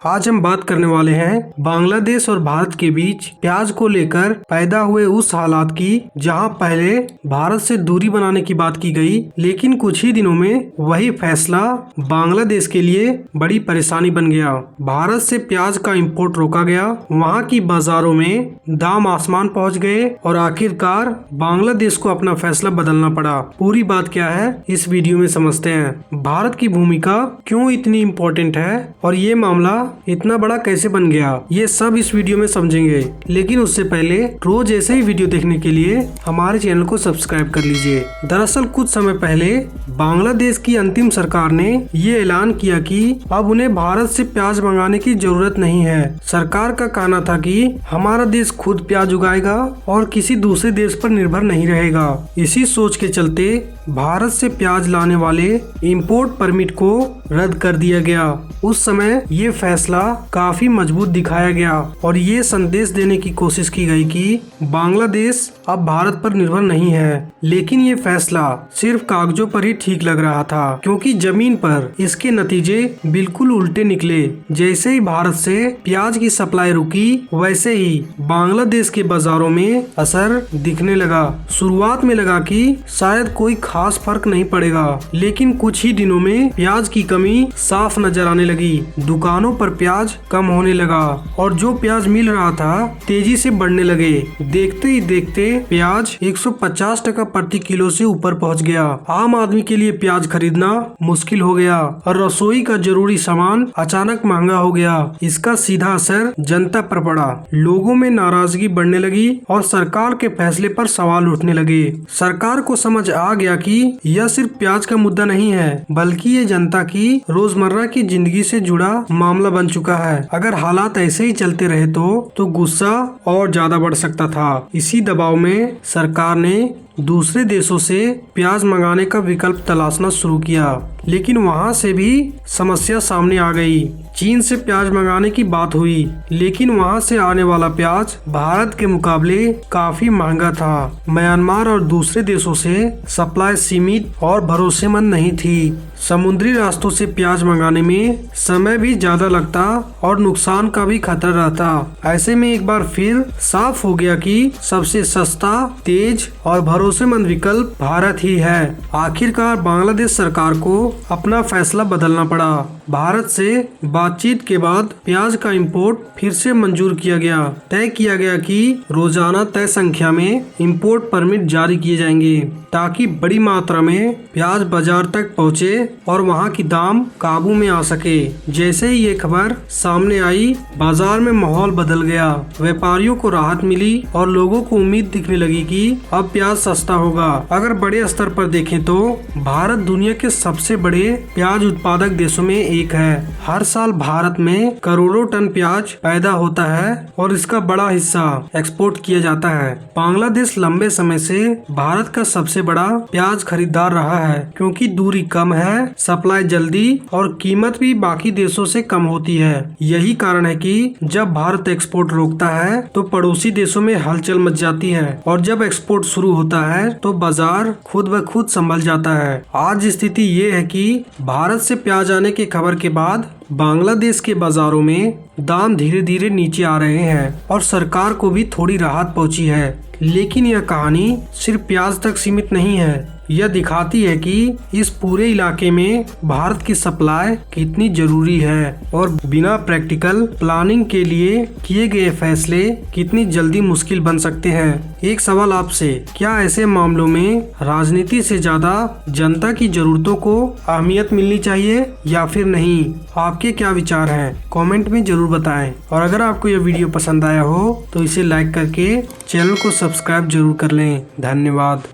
आज हम बात करने वाले हैं बांग्लादेश और भारत के बीच प्याज को लेकर पैदा हुए उस हालात की जहां पहले भारत से दूरी बनाने की बात की गई, लेकिन कुछ ही दिनों में वही फैसला बांग्लादेश के लिए बड़ी परेशानी बन गया। भारत से प्याज का इंपोर्ट रोका गया, वहां की बाजारों में दाम आसमान पहुंच गए और आखिरकार बांग्लादेश को अपना फैसला बदलना पड़ा। पूरी बात क्या है इस वीडियो में समझते हैं। भारत की भूमिका क्यों इतनी इम्पोर्टेंट है और ये मामला इतना बड़ा कैसे बन गया, ये सब इस वीडियो में समझेंगे। लेकिन उससे पहले रोज ऐसे ही वीडियो देखने के लिए हमारे चैनल को सब्सक्राइब कर लीजिए। दरअसल कुछ समय पहले बांग्लादेश की अंतिम सरकार ने ये ऐलान किया कि अब उन्हें भारत से प्याज मंगाने की जरूरत नहीं है। सरकार का कहना था कि हमारा देश खुद प्याज उगाएगा और किसी दूसरे देश पर निर्भर नहीं रहेगा। इसी सोच के चलते भारत से प्याज लाने वाले इंपोर्ट परमिट को रद्द कर दिया गया। उस समय ये फैसला काफी मजबूत दिखाया गया और ये संदेश देने की कोशिश की गई कि बांग्लादेश अब भारत पर निर्भर नहीं है। लेकिन ये फैसला सिर्फ कागजों पर ही ठीक लग रहा था, क्योंकि जमीन पर इसके नतीजे बिल्कुल उल्टे निकले। जैसे ही भारत से प्याज की सप्लाई रुकी, वैसे ही बांग्लादेश के बाजारों में असर दिखने लगा। शुरुआत में लगा कि शायद कोई खास फर्क नहीं पड़ेगा, लेकिन कुछ ही दिनों में प्याज की कमी साफ नजर आने लगी। दुकानों पर प्याज कम होने लगा और जो प्याज मिल रहा था तेजी से बढ़ने लगे। देखते ही देखते प्याज 150 टका प्रति किलो से ऊपर पहुंच गया। आम आदमी के लिए प्याज खरीदना मुश्किल हो गया और रसोई का जरूरी सामान अचानक महंगा हो गया। इसका सीधा असर जनता पर पड़ा। लोगों में नाराजगी बढ़ने लगी और सरकार के फैसले पर सवाल उठने लगे। सरकार को समझ आ गया कि यह सिर्फ प्याज का मुद्दा नहीं है, बल्कि ये जनता की रोजमर्रा की जिंदगी से जुड़ा मामला बन चुका है। अगर हालात ऐसे ही चलते रहे तो गुस्सा और ज्यादा बढ़ सकता था। इसी दबाव में सरकार ने दूसरे देशों से प्याज मंगाने का विकल्प तलाशना शुरू किया, लेकिन वहां से भी समस्या सामने आ गई। चीन से प्याज मंगाने की बात हुई, लेकिन वहां से आने वाला प्याज भारत के मुकाबले काफी महंगा था। म्यांमार और दूसरे देशों से सप्लाई सीमित और भरोसेमंद नहीं थी। समुद्री रास्तों से प्याज मंगाने में समय भी ज्यादा लगता और नुकसान का भी खतरा रहता। ऐसे में एक बार फिर साफ हो गया कि सबसे सस्ता, तेज और भरोसेमंद विकल्प भारत ही है। आखिरकार बांग्लादेश सरकार को अपना फैसला बदलना पड़ा। भारत से बातचीत के बाद प्याज का इंपोर्ट फिर से मंजूर किया गया। तय किया गया कि रोजाना तय संख्या में इंपोर्ट परमिट जारी किए जाएंगे, ताकि बड़ी मात्रा में प्याज बाजार तक पहुंचे और वहां की दाम काबू में आ सके। जैसे ही ये खबर सामने आई, बाजार में माहौल बदल गया। व्यापारियों को राहत मिली और लोगों को उम्मीद दिखने लगी कि अब प्याज सस्ता होगा। अगर बड़े स्तर पर देखें तो भारत दुनिया के सबसे बड़े प्याज उत्पादक देशों में एक है। हर साल भारत में करोड़ों टन प्याज पैदा होता है और इसका बड़ा हिस्सा एक्सपोर्ट किया जाता है। बांग्लादेश लंबे समय से भारत का सबसे बड़ा प्याज खरीदार रहा है, क्योंकि दूरी कम है, सप्लाई जल्दी और कीमत भी बाकी देशों से कम होती है। यही कारण है कि जब भारत एक्सपोर्ट रोकता है तो पड़ोसी देशों में हलचल मच जाती है, और जब एक्सपोर्ट शुरू होता है तो बाजार खुद ब खुद संभल जाता है। आज स्थिति ये है कि भारत से प्याज आने की खबर के बाद बांग्लादेश के बाजारों में दाम धीरे धीरे नीचे आ रहे हैं और सरकार को भी थोड़ी राहत पहुंची है। लेकिन यह कहानी सिर्फ प्याज तक सीमित नहीं है। यह दिखाती है कि इस पूरे इलाके में भारत की सप्लाई कितनी जरूरी है और बिना प्रैक्टिकल प्लानिंग के लिए किए गए फैसले कितनी जल्दी मुश्किल बन सकते हैं। एक सवाल आपसे, क्या ऐसे मामलों में राजनीति से ज्यादा जनता की जरूरतों को अहमियत मिलनी चाहिए या फिर नहीं? आपके क्या विचार हैं? कमेंट में जरूर बताएं। और अगर आपको यह वीडियो पसंद आया हो तो इसे लाइक करके चैनल को सब्सक्राइब जरूर कर लें। धन्यवाद।